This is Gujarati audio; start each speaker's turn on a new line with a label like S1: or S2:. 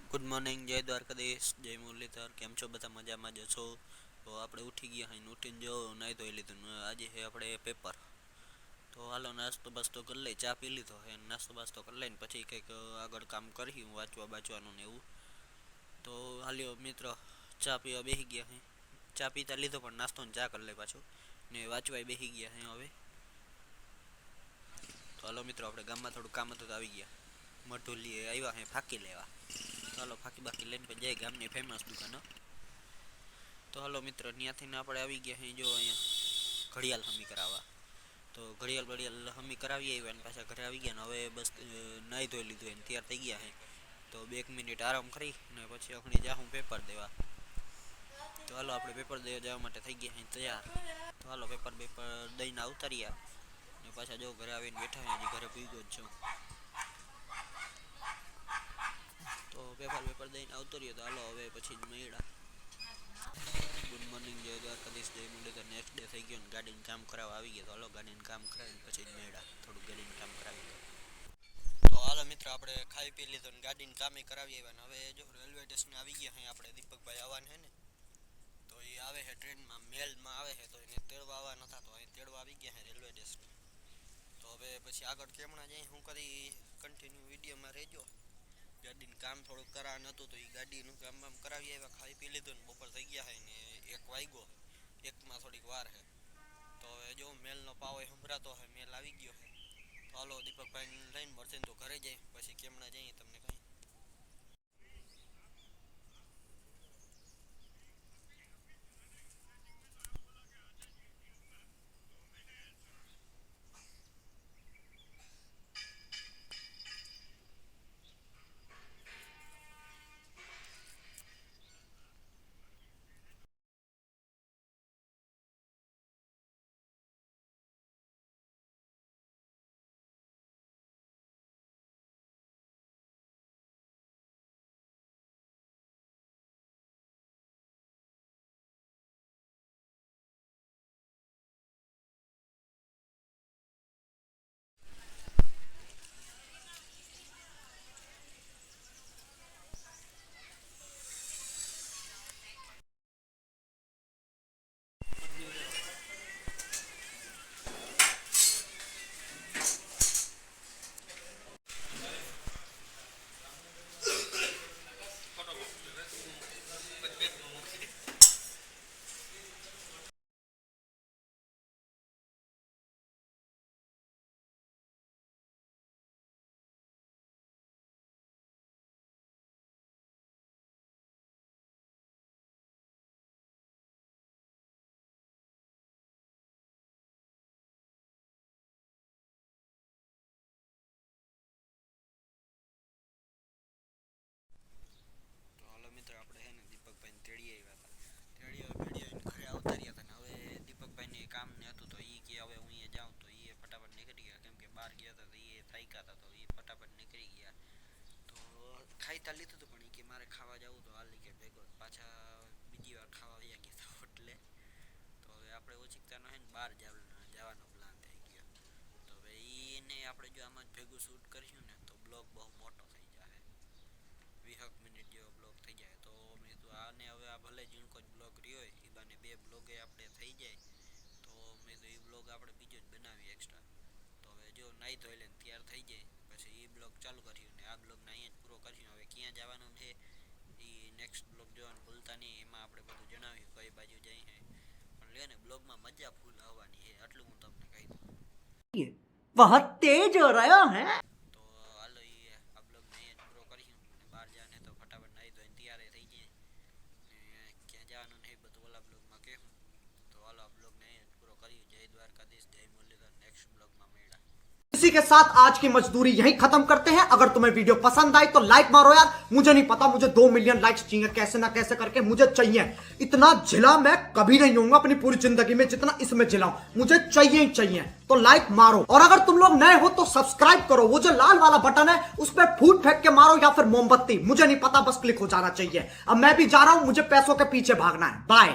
S1: ગુડ મોર્નિંગ, જય દ્વારકાધીશ, જય મુરલીધર. કેમ છો બધા? મજામાં જ છો? તો આપણે ઉઠી ગયા અહીં, ઉઠીને જો નાહી ધોઈ લીધું. આજે છે આપણે પેપર. તો હાલો નાસ્તો બાસ્તો કરી લઈ, ચા પી લીધો હે, નાસ્તો બાસ્તો કરી લઈને પછી કંઈક આગળ કામ કરી વાંચવા બાચવાનું ને એવું. તો હાલ્યો મિત્ર, ચા પીવા બેસી ગયા હે. ચા પીતા લીધો પણ નાસ્તો ને ચા કરી લે પાછો ને વાંચવાય બેસી ગયા હે હવે. તો હાલો મિત્રો, આપણે ગામમાં થોડું કામ હતું તો આવી ગયા. મઢુલીએ આવ્યા હે ફાંકી લેવા. ચાલો ફાંકી બાકી લઈને પછી જાય ગામની ફેમસ દુકાનો. તો હાલો મિત્ર, ત્યાંથી આપણે આવી ગયા અહીં જો અહીંયા ઘડિયાળ હમી કરાવવા. તો ઘડિયાળ હમી કરાવી આવ્યા અને પાછા ઘરે આવી ગયા ને હવે બસ નાહી ધોઈ લીધું એને તૈયાર થઈ ગયા હે. તો 2 મિનિટ આરામ કરી ને પછી અખણી જાઉં પેપર દેવા. તો હાલો આપણે પેપર દેવા જવા માટે થઈ ગયા અહીં તૈયાર. તો હાલો પેપર દઈને ઉતાર્યા ને પાછા જો ઘરે આવીને બેઠા હોય, હજી ઘરે પૂગ્યો જ છું. તો પેપર દઈને આવતો રહ્યો. તો હાલો હવે પછી જ મળ્યા. ગુડ મોર્નિંગ, જય દ્વારકાધીશ, જય મુરલીધર. નેક્સ્ટ ડે થઈ ગયો ને ગાડીનું કામ કરાવવા આવી ગયા. તો હાલો ગાડીનું કામ કરાવીને પછી જ મળ્યા. થોડું ગાડીનું કામ કરાવી તો હાલો મિત્ર, આપણે ખાઈ પી લીધું ને ગાડીનું કામે કરાવી આવ્યા. હવે જો રેલવે સ્ટેશન આવી ગયા અહીં આપણે. દીપકભાઈ આવવાના હે ને, તો એ આવે છે ટ્રેનમાં, મેલમાં આવે છે. તો એને તેડવા આવવા નતા, તો અહીં તેડવા આવી ગયા છે રેલવે સ્ટેશન. તો હવે પછી આગળ કેમણા જઈ હું કરી કન્ટિન્યુ વિડીયોમાં રહેજો. ગાડીનું કામ થોડુંક કરાવવાનું હતું તો એ ગાડીનું કામ કરાવી આવ્યા. ખાઈ પી લીધું ને બપોર થઈ ગયા છે ને 1 વાગ્યો. 1માં થોડીક વાર છે. તો હવે જો મેલનો પાવો સંભળાતો હોય, મેલ આવી ગયો છે. તો હાલો દીપકભાઈને લઈને મળશે તો ઘરે જાય પછી કેમણા જઈએ તમને કહી. આપણે છે ને દીપકભાઈને તેડી આવ્યા હતા. તેડી ઘરે આવતા રહ્યા હતા ને હવે દીપકભાઈને કામ ને હતું તો એ કે હવે હું અહીંયા જાઉં. તો એ ફટાફટ નીકળી ગયા કેમ કે બહાર ગયા હતા તો એ થાક્યા હતા. તો એ ફટાફટ નીકળી ગયા. તો ખાઈતા લીધું હતું પણ એ કે મારે ખાવા જવું તો હાલ કે ભેગો પાછા બીજી વાર ખાવા વયા ગયા હતા હોટલે. તો હવે આપણે ઓછીકતાનો છે ને બહાર જવાનો પ્લાન થઈ ગયો. તો હવે એને આપણે જો આમાં જ ભેગું શૂટ કરીશું ને તો બ્લોગ બહુ મોટો થઈ જાય. 20 મિનિટ જેવો બ્લોગ થઈ જાય. તો મેં કીધું આને હવે આ ભલે ઝીણકો જ બ્લોગ રહ્યો હોય એ બાને 2 બ્લોગે આપણે થઈ જાય. તો મેં તો એ બ્લોગ આપણે બીજો જ બનાવીએ એક્સ્ટ્રા. તો હવે જો નાહી ધોઈ લઈને તૈયાર થઈ જાય પછી એ બ્લોગ ચાલુ કર્યું ને આ બ્લોગને અહીંયા જ પૂરો કર્યું. હવે ક્યાં જવાનું છે એ નેક્સ્ટ બ્લોગ જોવાનું ભૂલતા નહીં. એમાં આપણે બધું જણાવ્યું કઈ બાજુ જઈ છે. પણ લ્યો ને બ્લોગમાં મજા ફૂલ આવવાની છે, આટલું હું તમને કહી દઉં.
S2: बहुत तेज हो रहा है.
S1: તો હાલો એ આ બ્લોગને અહીંયા જ પૂરો કરીશું ને બહાર જાને તો ફટાફટ નાહી ધોઈને તૈયાર થઈ જાય ને ક્યાં જવાનું નહીં બધું ઓલા બ્લોગમાં કહેવું. તો હાલો આ બ્લોગને અહીંયા જ પૂરો કર્યું. જય દ્વારકાધીશ, જય મુરલીધર. નેક્સ્ટ બ્લોગમાં મળ્યા.
S2: इसी के साथ आज की मजदूरी यहीं खत्म करते हैं. अगर तुम्हें वीडियो पसंद आई तो लाइक मारो यार. मुझे नहीं पता, मुझे 2 मिलियन लाइक्स चाहिए कैसे ना कैसे करके, मुझे चाहिए. इतना जिला मैं कभी नहीं होऊंगा अपनी पूरी जिंदगी में जितना इसमें जिला हूं. मुझे चाहिए ही चाहिए. तो लाइक मारो और अगर तुम लोग नए हो तो सब्सक्राइब करो. वो जो लाल वाला बटन है उस पर फूट फेंक के मारो या फिर मोमबत्ती, मुझे नहीं पता, बस क्लिक हो जाना चाहिए. अब मैं भी जा रहा हूं, मुझे पैसों के पीछे भागना है. बाय.